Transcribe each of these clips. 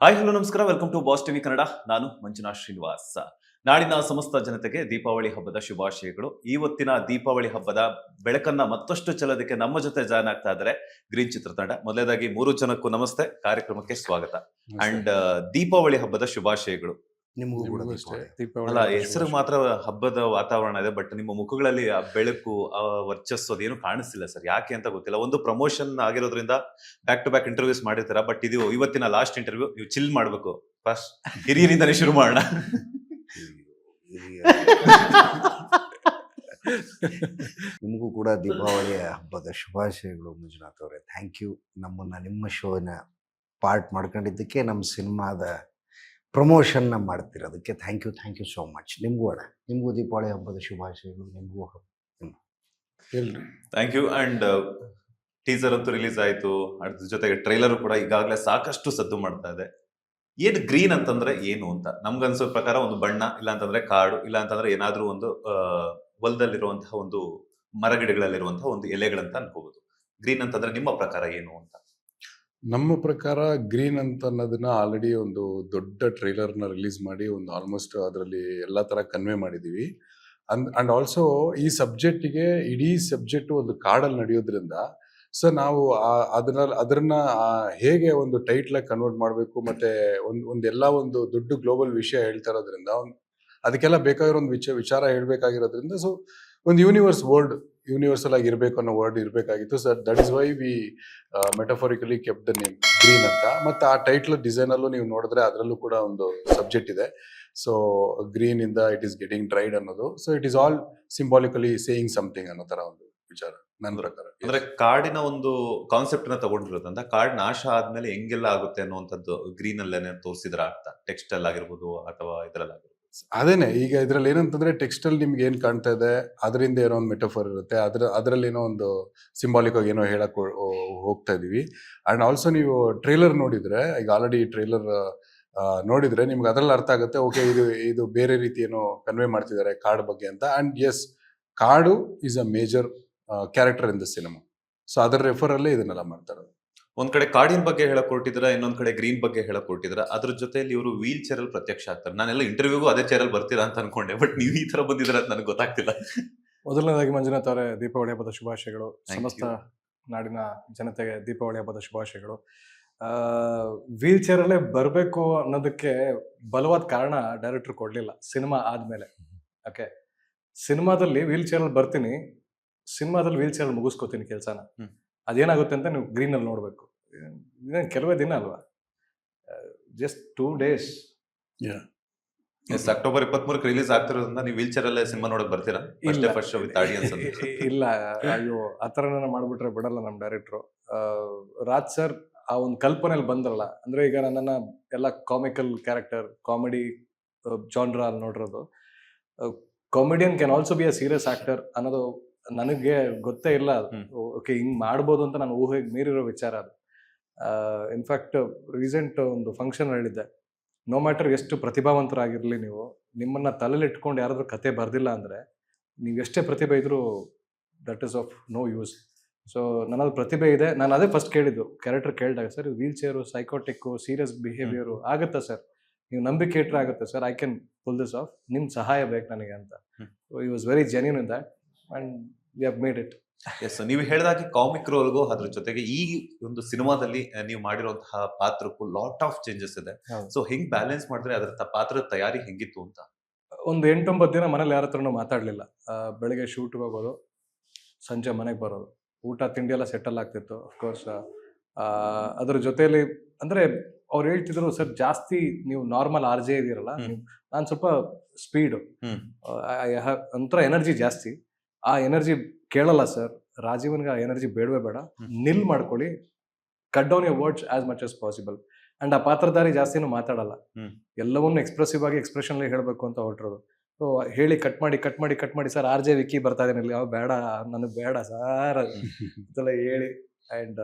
Hi hello ನಮಸ್ಕಾರ, welcome to Boss TV Kannada. ನಾನು ಮಂಜುನಾಥ್ ಶ್ರೀನಿವಾಸ್. ನಾಡಿನ ಸಮಸ್ತ ಜನತೆಗೆ ದೀಪಾವಳಿ ಹಬ್ಬದ ಶುಭಾಶಯಗಳು. ಇವತ್ತಿನ ದೀಪಾವಳಿ ಹಬ್ಬದ ಬೆಳಕನ್ನ ಮತ್ತಷ್ಟು ಚೆಲ್ಲೋದಕ್ಕೆ ನಮ್ಮ ಜೊತೆ ಜಾಯ್ನ್ ಆಗ್ತಾ ಇದ್ದಾರೆ ಗ್ರೀನ್ ಚಿತ್ರತಂಡ. ಮೊದಲನೇದಾಗಿ 3 ಜನಕ್ಕೂ ನಮಸ್ತೆ, ಕಾರ್ಯಕ್ರಮಕ್ಕೆ ಸ್ವಾಗತ. ಅಂಡ್ ದೀಪಾವಳಿ ಹಬ್ಬದ ಶುಭಾಶಯಗಳು. ನಿಮಗೂ ಕೂಡ ನಿಮಗೂ ಅಷ್ಟೇ ದೀಪಾವಳಿ. ದೀಪಾವಳಿ ಅಲ್ಲ, ಹಬ್ಬದ ಹೆಸರು ಮಾತ್ರ ಹಬ್ಬದ ವಾತಾವರಣ ಇದೆ, ಬಟ್ ನಿಮ್ಮ ಮುಖಗಳಲ್ಲಿ ಆ ಬೆಳಕು, ಆ ವರ್ಚಸ್ಸು ಅದೇನು ಕಾಣಿಸ್ತಿಲ್ಲ ಸರ್. ಯಾಕೆ ಅಂತ ಗೊತ್ತಿಲ್ಲ. ಒಂದು ಪ್ರಮೋಷನ್ ಆಗಿರೋದ್ರಿಂದ ಬ್ಯಾಕ್ ಟು ಬ್ಯಾಕ್ ಇಂಟರ್ವ್ಯೂಸ್ ಮಾಡಿರ್ತೀರಾ, ಬಟ್ ಇದು ಇವತ್ತಿನ ಲಾಸ್ಟ್ ಇಂಟರ್ವ್ಯೂ. ನೀವು ಚಿಲ್ ಮಾಡ್ಬೇಕು. ಫಸ್ಟ್ ಹಿರಿಯರಿಂದನೇ ಶುರು ಮಾಡೋಣ. ನಿಮಗೂ ಕೂಡ ದೀಪಾವಳಿಯ ಹಬ್ಬದ ಶುಭಾಶಯಗಳು ಮಂಜುನಾಥ್ ಅವರೇ. ಥ್ಯಾಂಕ್ ಯು, ನಮ್ಮನ್ನ ನಿಮ್ಮ ಶೋನ ಪಾರ್ಟ್ ಮಾಡ್ಕೊಂಡಿದ್ದಕ್ಕೆ, ನಮ್ಮ ಸಿನಿಮಾದ ಪ್ರಮೋಷನ್ನ ಮಾಡ್ತಿರೋದಕ್ಕೆ ಥ್ಯಾಂಕ್ ಯು ಸೋ ಮಚ್. ನಿಮಗೂ ನಿಮಗೂ ದೀಪಾವಳಿ ಹಬ್ಬದ ಶುಭಾಶಯಗಳು. ನಿಮಗೂ ಎಲ್ರಿ ಥ್ಯಾಂಕ್ ಯು. ಅಂಡ್ ಟೀಸರ್ ಅಂತೂ ರಿಲೀಸ್ ಆಯ್ತು, ಅದ್ರ ಜೊತೆಗೆ ಟ್ರೈಲರ್ ಕೂಡ ಈಗಾಗಲೇ ಸಾಕಷ್ಟು ಸದ್ದು ಮಾಡ್ತಾ ಇದೆ. ಏನು ಗ್ರೀನ್ ಅಂತಂದ್ರೆ ಏನು ಅಂತ ನಮ್ಗನ್ಸೋ ಪ್ರಕಾರ ಒಂದು ಬಣ್ಣ, ಇಲ್ಲ ಅಂತಂದ್ರೆ ಕಾಡು, ಇಲ್ಲ ಅಂತಂದ್ರೆ ಏನಾದ್ರೂ ಒಂದು ಹೊಲದಲ್ಲಿರುವಂತಹ ಒಂದು ಮರಗಿಡಗಳಲ್ಲಿರುವಂತಹ ಒಂದು ಎಲೆಗಳಂತ ಅನ್ಕೋಬಹುದು. ಗ್ರೀನ್ ಅಂತಂದ್ರೆ ನಿಮ್ಮ ಪ್ರಕಾರ ಏನು ಅಂತ? ನಮ್ಮ ಪ್ರಕಾರ ಗ್ರೀನ್ ಅಂತ ಅನ್ನೋದನ್ನ ಆಲ್ರೆಡಿ ಒಂದು ದೊಡ್ಡ ಟ್ರೈಲರ್ನ ರಿಲೀಸ್ ಮಾಡಿ ಒಂದು ಆಲ್ಮೋಸ್ಟ್ ಅದರಲ್ಲಿ ಎಲ್ಲ ತರ ಕನ್ವೆ ಮಾಡಿದೀವಿ. ಅಂಡ್ ಆಲ್ಸೋ ಈ ಸಬ್ಜೆಕ್ಟಿಗೆ ಇಡೀ ಸಬ್ಜೆಕ್ಟ್ ಒಂದು ಕಾಡಲ್ಲಿ ನಡೆಯೋದ್ರಿಂದ ಸೊ ನಾವು ಅದನ್ನ ಹೇಗೆ ಒಂದು ಟೈಟ್ಲ್ ಆಗಿ ಕನ್ವರ್ಟ್ ಮಾಡಬೇಕು, ಮತ್ತೆ ಒಂದೆಲ್ಲ ಒಂದು ದೊಡ್ಡ ಗ್ಲೋಬಲ್ ವಿಷಯ ಹೇಳ್ತಾ ಇರೋದ್ರಿಂದ ಅದಕ್ಕೆಲ್ಲ ಬೇಕಾಗಿರೋ ಒಂದು ವಿಚಾರ ಹೇಳ್ಬೇಕಾಗಿರೋದ್ರಿಂದ ಸೊ ಒಂದು ಯೂನಿವರ್ಸಲ್ ಆಗಿ ಇರಬೇಕು ಅನ್ನೋ ವರ್ಡ್ ಇರಬೇಕಾಗಿತ್ತು. So that is why we metaphorically kept the name green ಅಂತ. ಮತ್ತೆ ಆ ಟೈಟ್ಲ್ ಡಿಸೈನ್ ಅಲ್ಲೂ ನೀವು ನೋಡಿದ್ರೆ ಅದರಲ್ಲೂ ಕೂಡ ಒಂದು ಸಬ್ಜೆಕ್ಟ್ ಇದೆ. ಸೊ ಗ್ರೀನ್ ಇಂದ ಇಟ್ ಈಸ್ ಗೆಟಿಂಗ್ ಡ್ರೈಡ್ ಅನ್ನೋದು. So it is all symbolically saying something ಅನ್ನೋ ತರ ಒಂದು ವಿಚಾರ ನನ್ನ ಪ್ರಕಾರ. ಅಂದ್ರೆ ಕಾಡಿನ ಒಂದು ಕಾನ್ಸೆಪ್ಟ್ ನ ತಗೊಂಡಿರೋದ್ರಿಂದ ಕಾಡ್ ನಾಶ ಆದ್ಮೇಲೆ ಹೆಂಗೆಲ್ಲ ಆಗುತ್ತೆ ಅನ್ನುವಂಥದ್ದು ಗ್ರೀನ್ ಅಲ್ಲೇನೆ ತೋರಿಸಿದ್ರ ಅಂತ, ಟೆಕ್ಸ್ಟ್ ಅಲ್ಲಿ ಆಗಿರ್ಬೋದು ಅಥವಾ ಇದ್ರಲ್ಲಾಗಿರ್ಬೋದು. ಅದೇನೆ, ಈಗ ಇದ್ರಲ್ಲಿ ಏನಂತಂದ್ರೆ ಟೆಕ್ಸ್ಟ್ ಅಲ್ಲಿ ನಿಮ್ಗೆ ಏನ್ ಕಾಣ್ತಾ ಇದೆ ಅದರಿಂದ ಏನೋ ಒಂದು ಮೆಟಫರ್ ಇರುತ್ತೆ, ಅದರಲ್ಲಿ ಏನೋ ಒಂದು ಸಿಂಬಾಲಿಕ್ ಆಗಿ ಏನೋ ಹೇಳಕ್ ಹೋಗ್ತಾ ಇದೀವಿ. ಅಂಡ್ ಆಲ್ಸೋ ನೀವು ಟ್ರೈಲರ್ ನೋಡಿದ್ರೆ, ಈಗ ಆಲ್ರೆಡಿ ಟ್ರೈಲರ್ ನೋಡಿದ್ರೆ ನಿಮ್ಗೆ ಅದ್ರಲ್ಲಿ ಅರ್ಥ ಆಗುತ್ತೆ, ಓಕೆ ಇದು ಬೇರೆ ರೀತಿ ಏನೋ ಕನ್ವೆ ಮಾಡ್ತಿದ್ದಾರೆ ಕಾಡು ಬಗ್ಗೆ ಅಂತ. ಅಂಡ್ ಎಸ್, ಕಾಡು is a major character in the cinema. So ಅದರ ರೆಫರ್ ಅಲ್ಲೇ ಇದನ್ನೆಲ್ಲ ಮಾಡ್ತಾರೆ. ಒಂದ್ ಕಡೆ ಕಾಡಿನ ಬಗ್ಗೆ ಹೇಳಕ್ ಕೊಟ್ಟಿದ್ರ, ಇನ್ನೊಂದ್ ಕಡೆ ಗ್ರೀನ್ ಬಗ್ಗೆ ಹೇಳಕ್ ಕೊಟ್ಟಿದ್ರ. ಅದ್ರ ಜೊತೆಲಿ ಇವರು ವೀಲ್ ಚೇರ್ ಅಲ್ಲಿ ಪ್ರತ್ಯಕ್ಷ ಆಗ್ತಾರೆ. ನಾನೆಲ್ಲ ಇಂಟರ್ವ್ಯೂಗೂ ಅದೇ ಚೇರ್ ಅಲ್ಲಿ ಬರ್ತೀರಾ ಅಂತ ಅನ್ಕೊಂಡೆ, ಬಟ್ ನೀವು ಈ ತರ ಬಂದಿದ್ರ ಅಂತ ನನಗೆ ಗೊತ್ತಾಗ್ತಿಲ್ಲ. ಮೊದಲನೇದಾಗಿ ಮಂಜುನಾಥ್ ಅವರೇ ದೀಪಾವಳಿ ಹಬ್ಬದ ಶುಭಾಶಯಗಳು. Thank ಸಮಸ್ತ you. ನಾಡಿನ ಜನತೆಗೆ ದೀಪಾವಳಿ ಹಬ್ಬದ ಶುಭಾಶಯಗಳು. ವೀಲ್ ಚೇರ್ ಅಲ್ಲೇ ಬರಬೇಕು ಅನ್ನೋದಕ್ಕೆ ಬಲವಾದ ಕಾರಣ ಡೈರೆಕ್ಟರ್ ಕೊಡ್ಲಿಲ್ಲ ಸಿನಿಮಾ ಆದ್ಮೇಲೆ. ಓಕೆ, ಸಿನಿಮಾದಲ್ಲಿ ವೀಲ್ ಚೇರ್ ಅಲ್ಲಿ ಬರ್ತೀನಿ, ಸಿನಿಮಾದಲ್ಲಿ ವೀಲ್ ಚೇರ್ ಅಲ್ಲಿ ಮುಗಿಸ್ಕೋತೀನಿ ಕೆಲಸನ. ಅದೇನಾಗುತ್ತೆ ಅಂತ ನೀವು ಗ್ರೀನ್ ಅಲ್ಲಿ ನೋಡ್ಬೇಕು. ಇದೇನು ಕೆಲವೇ ದಿನ ಅಲ್ವಾ, ಜಸ್ಟ್ 2 days. ಅಕ್ಟೋಬರ್ 23 ರಿಲೀಸ್ ಆಗ್ತಿರೋದ್ರಿಂದ ನೀವು ವೀಲ್ ಚೇರ್ ಅಲ್ಲೇ ಸಿನಿಮಾ ನೋಡಕ್ ಬರ್ತೀರಾ? ಫಸ್ಟ್ ಶೋ ವಿತ್ ಆಡಿಯನ್ಸ್ ಅಂತ. ಇಲ್ಲ, ಅಯ್ಯೋ ಆ ಥರನ ಮಾಡ್ಬಿಟ್ರೆ ಬಿಡಲ್ಲ ನಮ್ಮ ಡೈರೆಕ್ಟ್ರು. ರಾಜ್ ಸರ್ ಆ ಒಂದು ಕಲ್ಪನೆಯಲ್ಲಿ ಬಂದ್ರಲ್ಲ, ಅಂದ್ರೆ ಈಗ ನನ್ನನ್ನ ಎಲ್ಲ ಕಾಮಿಕಲ್ ಕ್ಯಾರೆಕ್ಟರ್, ಕಾಮಿಡಿ ಜಾನ್ರ ಅಲ್ಲಿ ನೋಡಿರೋದು. Comedian can also be a serious actor ಅನ್ನೋದು ನನಗೆ ಗೊತ್ತೇ ಇಲ್ಲ. ಓಕೆ, ಹಿಂಗ್ ಮಾಡ್ಬೋದು ಅಂತ ನಾನು ಊಹೆಗೆ ಮೀರಿರೋ ವಿಚಾರ ಅದು. ಇನ್ಫ್ಯಾಕ್ಟ್ ರೀಸೆಂಟ್ ಒಂದು ಫಂಕ್ಷನ್ ಹೇಳಿದ್ದೆ, ನೋ ಮ್ಯಾಟರ್ ಎಷ್ಟು ಪ್ರತಿಭಾವಂತರಾಗಿರ್ಲಿ ನೀವು, ನಿಮ್ಮನ್ನ ತಲೆಯಲ್ಲಿ ಇಟ್ಕೊಂಡು ಯಾರಾದ್ರೂ ಕತೆ ಬರ್ದಿಲ್ಲ ಅಂದ್ರೆ ನೀವು ಎಷ್ಟೇ ಪ್ರತಿಭೆ ಇದ್ರೂ that is of no use. So ನನ್ನಲ್ಲಿ ಪ್ರತಿಭೆ ಇದೆ. ನಾನು ಅದೇ ಫಸ್ಟ್ ಕೇಳಿದ್ದು ಕ್ಯಾರೆಕ್ಟರ್ ಕೇಳಿದಾಗ, sir wheelchair, psychotic, serious behaviour ಆಗುತ್ತಾ ಸರ್, ನೀವು ನಂಬಿಕೆ ಇಟ್ಟರೆ ಆಗುತ್ತೆ sir, I can pull this off, ನಿಮ್ಮ ಸಹಾಯ ಬೇಕು ನನಗೆ ಅಂತ. ಈ was very genuine in that and we have made it. Yes, ನೀವು ಹೇಳಿದಾಗೆ ಕಾಮಿಕ್ ರೋಲ್ಗೂ ಅದ್ರ ಜೊತೆಗೆ ಈ ಒಂದು ಸಿನಿಮಾದಲ್ಲಿ ನೀವು ಮಾಡಿರುವಂತಹ ಪಾತ್ರಕ್ಕೂ ಲಾಟ್ ಆಫ್ ಚೇಂಜಸ್ ಇದೆ. ಸೊ ಹೆಂಗ್ ಬ್ಯಾಲೆನ್ಸ್ ಮಾಡಿದ್ರೆ ಅದರ ಪಾತ್ರದ ತಯಾರಿ ಹೆಂಗಿತ್ತು ಅಂತ? ಒಂದು 8-9 ದಿನ ಮನೇಲಿ ಯಾರ ಹತ್ರನೂ ಮಾತಾಡ್ಲಿಲ್ಲ. ಬೆಳಗ್ಗೆ ಶೂಟ್ಗೆ ಹೋಗೋದು, ಸಂಜೆ ಮನೆಗೆ ಬರೋದು, ಊಟ ತಿಂಡಿ ಎಲ್ಲ ಸೆಟಲ್ ಆಗ್ತಿತ್ತು. ಅಫ್ಕೋರ್ಸ್ ಅದ್ರ ಜೊತೆಲಿ ಅಂದ್ರೆ ಅವ್ರು ಹೇಳ್ತಿದ್ರು, ಸರ್ ಜಾಸ್ತಿ ನೀವು ನಾರ್ಮಲ್ RJ ಇದೀರಲ್ಲ, ನಾನು ಸ್ವಲ್ಪ ಸ್ಪೀಡು, ಒಂಥರ ಎನರ್ಜಿ ಜಾಸ್ತಿ. ಆ ಎನರ್ಜಿ ಕೇಳಲ್ಲ ಸರ್, ರಾಜೀವನ್ಗೆ ಆ ಎನರ್ಜಿ ಬೇಡವೇ ಬೇಡ, ನಿಲ್ ಮಾಡ್ಕೊಳ್ಳಿ, cut down your words as much as possible. And ಆ ಪಾತ್ರಧಾರಿ ಜಾಸ್ತಿನೂ ಮಾತಾಡಲ್ಲ, ಎಲ್ಲವನ್ನೂ ಎಕ್ಸ್ಪ್ರೆಸಿವ್ ಆಗಿ ಎಕ್ಸ್ಪ್ರೆಷನ್ ಹೇಳಬೇಕು ಅಂತ ಹೊರಟಿರೋದು. ಸೊ ಹೇಳಿ ಕಟ್ ಮಾಡಿ ಸರ್ RJ ವಿಕ್ಕಿ ಬರ್ತಾ ಇದ್ದೇನೆ, ಯಾವ ಬೇಡ, ನನಗೆ ಬೇಡ ಸರ್ ಅಂತೆಲ್ಲ ಹೇಳಿ. ಅಂಡ್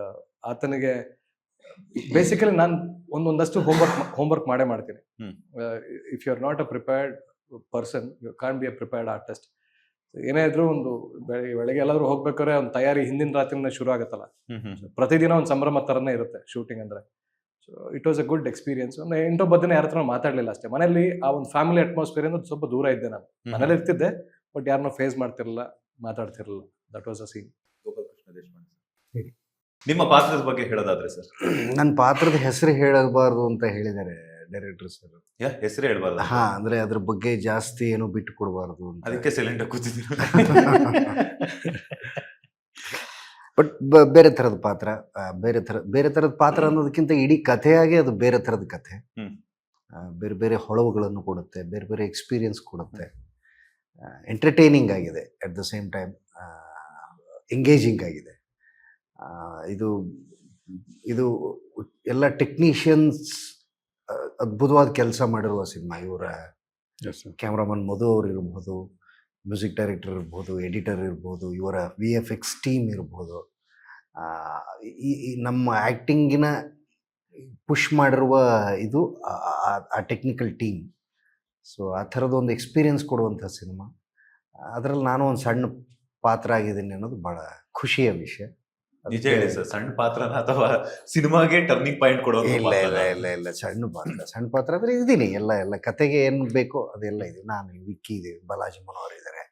ಆತನಿಗೆ ಬೇಸಿಕಲಿ ನಾನು ಒಂದಷ್ಟು ಹೋಮ್ವರ್ಕ್ ಮಾಡೇ ಮಾಡ್ತೀನಿ. If you are not a prepared person, you can't be a prepared artist. ಏನೇ ಇದ್ರು ಒಂದು ಬೆಳಗ್ಗೆ ಎಲ್ಲಾದ್ರೂ ಹೋಗ್ಬೇಕಾದ್ರೆ ಒಂದು ತಯಾರಿ ಹಿಂದಿನ ರಾತ್ರಿನೇ ಶುರು ಆಗತ್ತಲ್ಲ, ಪ್ರತಿದಿನ ಒಂದು ಸಂಭ್ರಮ ತರನೇ ಇರುತ್ತೆ ಶೂಟಿಂಗ್ ಅಂದ್ರೆ. So it was a good experience. ಇಂಟೊಬ್ಬ ದಿನ ಯಾರ ಹತ್ರ ಮಾತಾಡಲಿಲ್ಲ ಅಷ್ಟೇ. ಮನೆಯಲ್ಲಿ ಆ ಒಂದು ಫ್ಯಾಮಿಲಿ ಅಟ್ಮಾಸ್ಫಿಯರ್ ಇಂದ ಸ್ವಲ್ಪ ದೂರ ಇದ್ದೆ ನಾನು. ಮನೇಲಿ ಇರ್ತಿದ್ದೆ, ಬಟ್ ಯಾರನ್ನೂ ಫೇಸ್ ಮಾಡ್ತಿರಲಿಲ್ಲ, ಮಾತಾಡ್ತಿರಲಿಲ್ಲ. That was a scene. Gopal Krishna Deshpande, ನಿಮ್ಮ ಪಾತ್ರದ ಬಗ್ಗೆ ಹೇಳೋದಾದ್ರೆ ಸರ್? ನನ್ನ ಪಾತ್ರದ ಹೆಸರು ಹೇಳಬಾರ್ದು ಅಂತ ಹೇಳಿದ್ದಾರೆ ಡೈರೆಕ್ಟರ್ ಸರ್. ಹೆಸರು ಹೇಳ್ಬಾರ್ದು? ಹಾ, ಅಂದ್ರೆ ಅದ್ರ ಬಗ್ಗೆ ಜಾಸ್ತಿ ಏನು ಬಿಟ್ಟು ಕೊಡಬಾರ್ದು ಅಂತ. ಅದಕ್ಕೆ ಸೈಲೆಂಟ್ ಆಗಿ ಕೂತಿದ್ದೀರ. ಬಟ್ ಬೇರೆ ಥರದ ಪಾತ್ರ, ಬೇರೆ ಥರದ ಪಾತ್ರ ಅನ್ನೋದಕ್ಕಿಂತ ಇಡೀ ಕಥೆಯಾಗಿ ಅದು ಬೇರೆ ಥರದ ಕಥೆ. ಬೇರೆ ಬೇರೆ ಹೊಳವುಗಳನ್ನು ಕೊಡುತ್ತೆ, ಬೇರೆ ಬೇರೆ ಎಕ್ಸ್ಪೀರಿಯನ್ಸ್ ಕೊಡುತ್ತೆ. ಎಂಟರ್ಟೈನಿಂಗ್ ಆಗಿದೆ, at the same time engaging ಆಗಿದೆ. ಇದು ಇದು ಎಲ್ಲ ಟೆಕ್ನಿಷಿಯನ್ಸ್ ಅದ್ಭುತವಾದ ಕೆಲಸ ಮಾಡಿರುವ ಸಿನಿಮಾ. ಇವರ ಕ್ಯಾಮ್ರಾಮನ್ ಮಧು ಅವ್ರು ಇರ್ಬೋದು, ಮ್ಯೂಸಿಕ್ ಡೈರೆಕ್ಟರ್ ಇರ್ಬೋದು, ಎಡಿಟರ್ ಇರ್ಬೋದು, ಇವರ VFX ಟೀಮ್ ಇರ್ಬೋದು, ಈ ನಮ್ಮ ಆ್ಯಕ್ಟಿಂಗಿನ ಪುಷ್ ಮಾಡಿರುವ ಇದು ಆ ಟೆಕ್ನಿಕಲ್ ಟೀಮ್. ಸೊ ಆ ಥರದ್ದು ಒಂದು ಎಕ್ಸ್ಪೀರಿಯನ್ಸ್ ಕೊಡುವಂಥ ಸಿನಿಮಾ. ಅದರಲ್ಲಿ ನಾನು ಒಂದು ಸಣ್ಣ ಪಾತ್ರ ಆಗಿದ್ದೀನಿ ಅನ್ನೋದು ಭಾಳ ಖುಷಿಯ ವಿಷಯ. ನಿಜ ಹೇಳಿ ಸರ್, ಸಣ್ಣ ಪಾತ್ರನ ಅಥವಾ ಸಿನಿಮಾಗೆ ಟರ್ನಿಂಗ್ ಪಾಯಿಂಟ್ ಕೊಡೋ? ಇಲ್ಲ, ಸಣ್ಣ ಪಾತ್ರ ಅಂದರೆ ಇದ್ದೀನಿ. ಎಲ್ಲ ಕತೆಗೆ ಏನು ಬೇಕೋ ಅದೆಲ್ಲ ಇದೆ. ನಾನು, ವಿಕ್ಕಿ ಇದೆ, ಬಾಲಾಜಿ ಮನೋಹರ್ ಇದ್ದಾರೆ,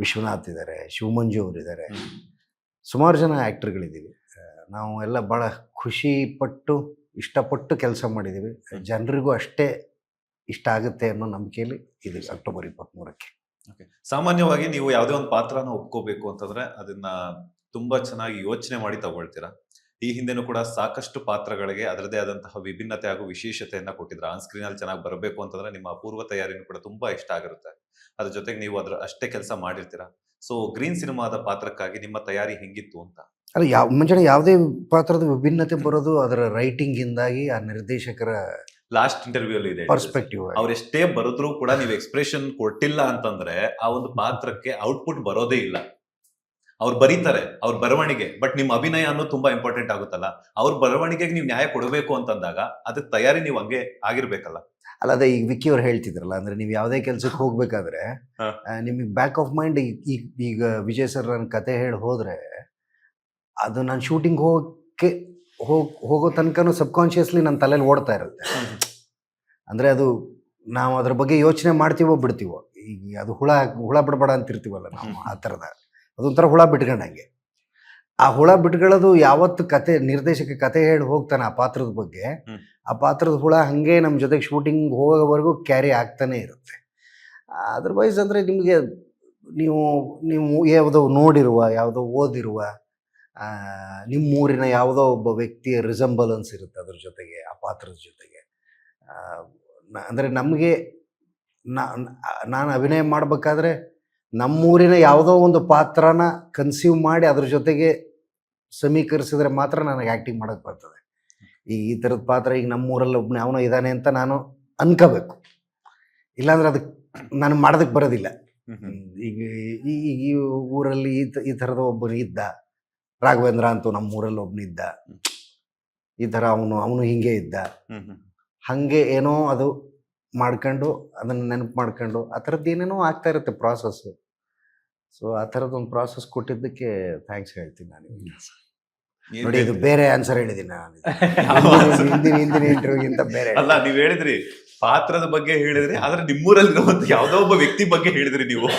ವಿಶ್ವನಾಥ್ ಇದ್ದಾರೆ, ಶಿವಮಂಜು ಅವರು ಇದ್ದಾರೆ, ಸುಮಾರು ಜನ ಆ್ಯಕ್ಟರ್ಗಳಿದ್ದೀವಿ. ನಾವು ಎಲ್ಲ ಭಾಳ ಖುಷಿ ಪಟ್ಟು ಇಷ್ಟಪಟ್ಟು ಕೆಲಸ ಮಾಡಿದ್ದೀವಿ. ಜನರಿಗೂ ಅಷ್ಟೇ ಇಷ್ಟ ಆಗುತ್ತೆ ಅನ್ನೋ ನಂಬಿಕೆಯಲ್ಲಿ ಇದೆ. ಅಕ್ಟೋಬರ್ 23ಕ್ಕೆ. ಸಾಮಾನ್ಯವಾಗಿ ನೀವು ಯಾವುದೇ ಒಂದು ಪಾತ್ರನ ಒಪ್ಕೋಬೇಕು ಅಂತಂದ್ರೆ ಅದನ್ನ ತುಂಬಾ ಚೆನ್ನಾಗಿ ಯೋಚನೆ ಮಾಡಿ ತಗೊಳ್ತೀರಾ. ಈ ಹಿಂದೆನೂ ಕೂಡ ಸಾಕಷ್ಟು ಪಾತ್ರಗಳಿಗೆ ಅದರದೇ ಆದಂತಹ ವಿಭಿನ್ನತೆ ಹಾಗೂ ವಿಶೇಷತೆಯನ್ನ ಕೊಟ್ಟಿದ್ರ. ಆನ್ ಸ್ಕ್ರೀನ್ ಅಲ್ಲಿ ಚೆನ್ನಾಗಿ ಬರಬೇಕು ಅಂತಂದ್ರೆ ನಿಮ್ಮ ಪೂರ್ವ ತಯಾರಿನೂ ಕೂಡ ತುಂಬಾ ಇಷ್ಟ ಆಗಿರುತ್ತೆ. ಅದ್ರ ಜೊತೆಗೆ ನೀವು ಅಷ್ಟೇ ಕೆಲಸ ಮಾಡಿರ್ತೀರಾ. ಸೊ ಗ್ರೀನ್ ಸಿನಿಮಾದ ಪಾತ್ರಕ್ಕಾಗಿ ನಿಮ್ಮ ತಯಾರಿ ಹೆಂಗಿತ್ತು ಅಂತ? ಅಲ್ಲ, ಮುಂಚೆ ಯಾವುದೇ ಪಾತ್ರದ ವಿಭಿನ್ನತೆ ಬರೋದು ಅದರ ರೈಟಿಂಗ್ ಇಂದಾಗಿ, ಆ ನಿರ್ದೇಶಕರ ಲಾಸ್ಟ್ ಇಂಟರ್ವ್ಯೂ ಅಲ್ಲಿ ಇದೆ ಪರ್ಸ್ಪೆಕ್ಟಿವ್. ಅವ್ರೆಷ್ಟೇ ಬರೆದ್ರು ಕೂಡ ನೀವು ಎಕ್ಸ್ಪ್ರೆಷನ್ ಕೊಟ್ಟಿಲ್ಲ ಅಂತಂದ್ರೆ ಆ ಒಂದು ಪಾತ್ರಕ್ಕೆ ಔಟ್ಪುಟ್ ಬರೋದೇ ಇಲ್ಲ. ಅವ್ರು ಬರೀತಾರೆ, ಅವ್ರ ಬರವಣಿಗೆ, ಬಟ್ ನಿಮ್ ಅಭಿನಯ ಅನ್ನೋದು ತುಂಬಾ ಇಂಪಾರ್ಟೆಂಟ್ ಆಗುತ್ತಲ್ಲ. ಅವ್ರ ಬರವಣಿಗೆಗೆ ನೀವು ನ್ಯಾಯ ಕೊಡಬೇಕು ಅಂತಂದಾಗ ಅದಕ್ಕೆ ತಯಾರಿ ನೀವು ಹಂಗೆ ಆಗಿರ್ಬೇಕಲ್ಲ. ಅಲ್ಲ, ಅದೇ ಈಗ ವಿಕ್ಕಿ ಅವ್ರು ಹೇಳ್ತಿದ್ರಲ್ಲ, ಅಂದ್ರೆ ನೀವು ಯಾವುದೇ ಕೆಲ್ಸಕ್ಕೆ ಹೋಗ್ಬೇಕಾದ್ರೆ ನಿಮಗೆ ಬ್ಯಾಕ್ ಆಫ್ ಮೈಂಡ್ ಈಗ ವಿಜಯ್ ಸರ್ ನನ್ನ ಕತೆ ಹೇಳಿ ಹೋದ್ರೆ ಅದು ನಾನು ಶೂಟಿಂಗ್ ಹೋಗೋ ತನಕನೂ ಸಬ್ಕಾನ್ಷಿಯಸ್ಲಿ ನನ್ನ ತಲೆಯಲ್ಲಿ ಓಡ್ತಾ ಇರುತ್ತೆ. ಅಂದ್ರೆ ಅದು ನಾವು ಅದ್ರ ಬಗ್ಗೆ ಯೋಚನೆ ಮಾಡ್ತೀವೋ ಬಿಡ್ತೀವೋ. ಈಗ ಅದು ಹುಳ ಬಿಡಬೇಡ ಅಂತಿರ್ತೀವಲ್ಲ ನಾವು, ಆ ಥರದ ಅದೊಂಥರ ಹುಳ ಬಿಟ್ಕೊಂಡಂಗೆ. ಆ ಹುಳ ಬಿಟ್ಕೊಳ್ಳೋದು ಯಾವತ್ತು ನಿರ್ದೇಶಕ ಕತೆ ಹೇಳಿ ಹೋಗ್ತಾನೆ ಆ ಪಾತ್ರದ ಬಗ್ಗೆ, ಆ ಪಾತ್ರದ ಹುಳ ಹಾಗೆ ನಮ್ಮ ಜೊತೆಗೆ ಶೂಟಿಂಗ್ ಹೋಗೋವರೆಗೂ ಕ್ಯಾರಿ ಆಗ್ತಾನೆ ಇರುತ್ತೆ. ಅದರ್ವೈಸ್ ಅಂದರೆ ನಿಮಗೆ ನೀವು ಯಾವುದೋ ನೋಡಿರುವ, ಯಾವುದೋ ಓದಿರುವ, ನಿಮ್ಮೂರಿನ ಯಾವುದೋ ಒಬ್ಬ ವ್ಯಕ್ತಿಯ ರಿಸಂಬಲೆನ್ಸ್ ಇರುತ್ತೆ ಅದ್ರ ಜೊತೆಗೆ, ಆ ಪಾತ್ರದ ಜೊತೆಗೆ. ಅಂದರೆ ನಮಗೆ ನಾನು ಅಭಿನಯ ಮಾಡಬೇಕಾದ್ರೆ ನಮ್ಮೂರಿನ ಯಾವುದೋ ಒಂದು ಪಾತ್ರನ ಕನ್ಸೀವ್ ಮಾಡಿ ಅದ್ರ ಜೊತೆಗೆ ಸಮೀಕರಿಸಿದ್ರೆ ಮಾತ್ರ ನನಗೆ ಆ್ಯಕ್ಟಿಂಗ್ ಮಾಡೋಕ್ಕೆ ಬರ್ತದೆ. ಈ ಥರದ ಪಾತ್ರ ಈಗ ನಮ್ಮೂರಲ್ಲಿ ಒಬ್ಬನೇ ಅವನೋ ಇದ್ದಾನೆ ಅಂತ ನಾನು ಅನ್ಕೋಬೇಕು, ಇಲ್ಲಾಂದ್ರೆ ಅದಕ್ಕೆ ನಾನು ಮಾಡೋದಕ್ಕೆ ಬರೋದಿಲ್ಲ. ಈಗ ಈ ಊರಲ್ಲಿ ಈ ಥರದ ಒಬ್ಬನು ಇದ್ದ, ರಾಘವೇಂದ್ರ ಅಂತೂ ನಮ್ಮೂರಲ್ಲಿ ಒಬ್ಬನಿದ್ದ, ಈ ಥರ ಅವನು ಹಿಂಗೆ ಇದ್ದ, ಹಾಗೆ ಏನೋ ಅದು ಮಾಡ್ಕೊಂಡು ಅದನ್ನು ನೆನಪು ಮಾಡ್ಕೊಂಡು ಆ ಥರದ್ದು ಏನೇನೋ ಆಗ್ತಾ ಇರುತ್ತೆ ಪ್ರಾಸೆಸ್ಸು. ಸೊ ಆ ಥರದ್ದೊಂದು ಪ್ರಾಸೆಸ್ ಕೊಟ್ಟಿದ್ದಕ್ಕೆ ಥ್ಯಾಂಕ್ಸ್ ಹೇಳ್ತೀನಿ ನಾನು. ನೋಡಿ, ಇದು ಬೇರೆ ಆನ್ಸರ್ ಹೇಳಿದ್ದೀನಿ ನಾನು. ಹಿಂದಿನ ಇಂಟರ್ವ್ಯೂಗಿಂತ ಬೇರೆ ಅಲ್ಲ, ನೀವ್ ಹೇಳಿದ್ರಿ ಪಾತ್ರದ ಬಗ್ಗೆ ಹೇಳಿದ್ರಿ, ಆದ್ರೆ ನಿಮ್ಮೂರಲ್ಲಿರುವಂತ ಯಾವ್ದೋ ಒಬ್ಬ ವ್ಯಕ್ತಿ ಬಗ್ಗೆ ಹೇಳಿದ್ರಿ ನೀವು.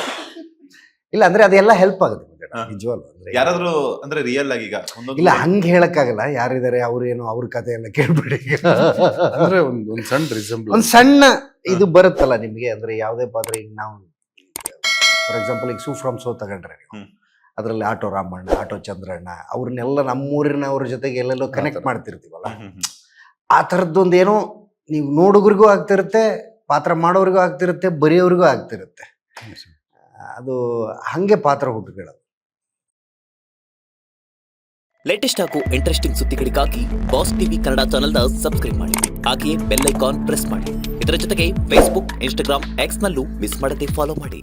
ಇಲ್ಲ, ಅಂದ್ರೆ ಅದೆಲ್ಲ ಹೆಲ್ಪ್ ಆಗುತ್ತೆ ನಿಜವಾಗ್ಲೂ. ಅಂದ್ರೆ ಯಾರಾದ್ರೂ ಅಂದ್ರೆ ರಿಯಲ್ ಆಗಿ ಈಗ ಇಲ್ಲ, ಹಂಗೆ ಹೇಳಕ್ಕಾಗಲ್ಲ. ಯಾರಿದ್ದಾರೆ ಅವ್ರೇನು ಅವ್ರ ಕಥೆ ಎಲ್ಲ ಕೇಳ್ಬಿಡಿ. ಅಂದ್ರೆ ಒಂದು ಸಣ್ಣ ರಿಸೆಂಬ್ಲೆನ್ಸ್, ಒಂದು ಸಣ್ಣ ಇದು ಬರುತ್ತಲ್ಲ ನಿಮಗೆ. ಅಂದ್ರೆ ಯಾವುದೇ ಪಾತ್ರ, ಈಗ ನಾವು ಫಾರ್ ಎಕ್ಸಾಂಪಲ್ ಈಗ ಸೂ ಫ್ರಮ್ ಸೋ ತಗೊಂಡ್ರೆ ನೀವು, ಅದರಲ್ಲಿ ಆಟೋ ರಾಮಣ್ಣ, ಆಟೋ ಚಂದ್ರಣ್ಣ, ಅವ್ರನ್ನೆಲ್ಲ ನಮ್ಮೂರಿನವ್ರ ಜೊತೆಗೆ ಎಲ್ಲೆಲ್ಲೋ ಕನೆಕ್ಟ್ ಮಾಡ್ತಿರ್ತೀವಲ್ಲ. ಆ ಥರದ್ದೊಂದು ಏನೋ ನೀವು ನೋಡುಗರಿಗೂ ಆಗ್ತಿರುತ್ತೆ, ಪಾತ್ರ ಮಾಡೋರಿಗೂ ಆಗ್ತಿರುತ್ತೆ, ಬರೆಯೋರಿಗೂ ಆಗ್ತಿರುತ್ತೆ. ಅದು ಹಂಗೆ ಪಾತ್ರ ಹುಟ್ಟುಕೊಳ್ಳೋದು. ಲೇಟೆಸ್ಟ್ ಹಾಗೂ ಇಂಟ್ರೆಸ್ಟಿಂಗ್ ಸುದ್ದಿಗಳಿಗಾಗಿ ಬಾಸ್ ಟಿವಿ ಕನ್ನಡ ಚಾನೆಲ್ನ ಸಬ್ಸ್ಕ್ರೈಬ್ ಮಾಡಿ. ಹಾಗೆಯೇ ಬೆಲ್ ಐಕಾನ್ ಪ್ರೆಸ್ ಮಾಡಿ. ಇದರ ಜೊತೆಗೆ ಫೇಸ್ಬುಕ್, ಇನ್ಸ್ಟಾಗ್ರಾಮ್, ಎಕ್ಸ್ ನಲ್ಲೂ ಮಿಸ್ ಮಾಡದೆ ಫಾಲೋ ಮಾಡಿ.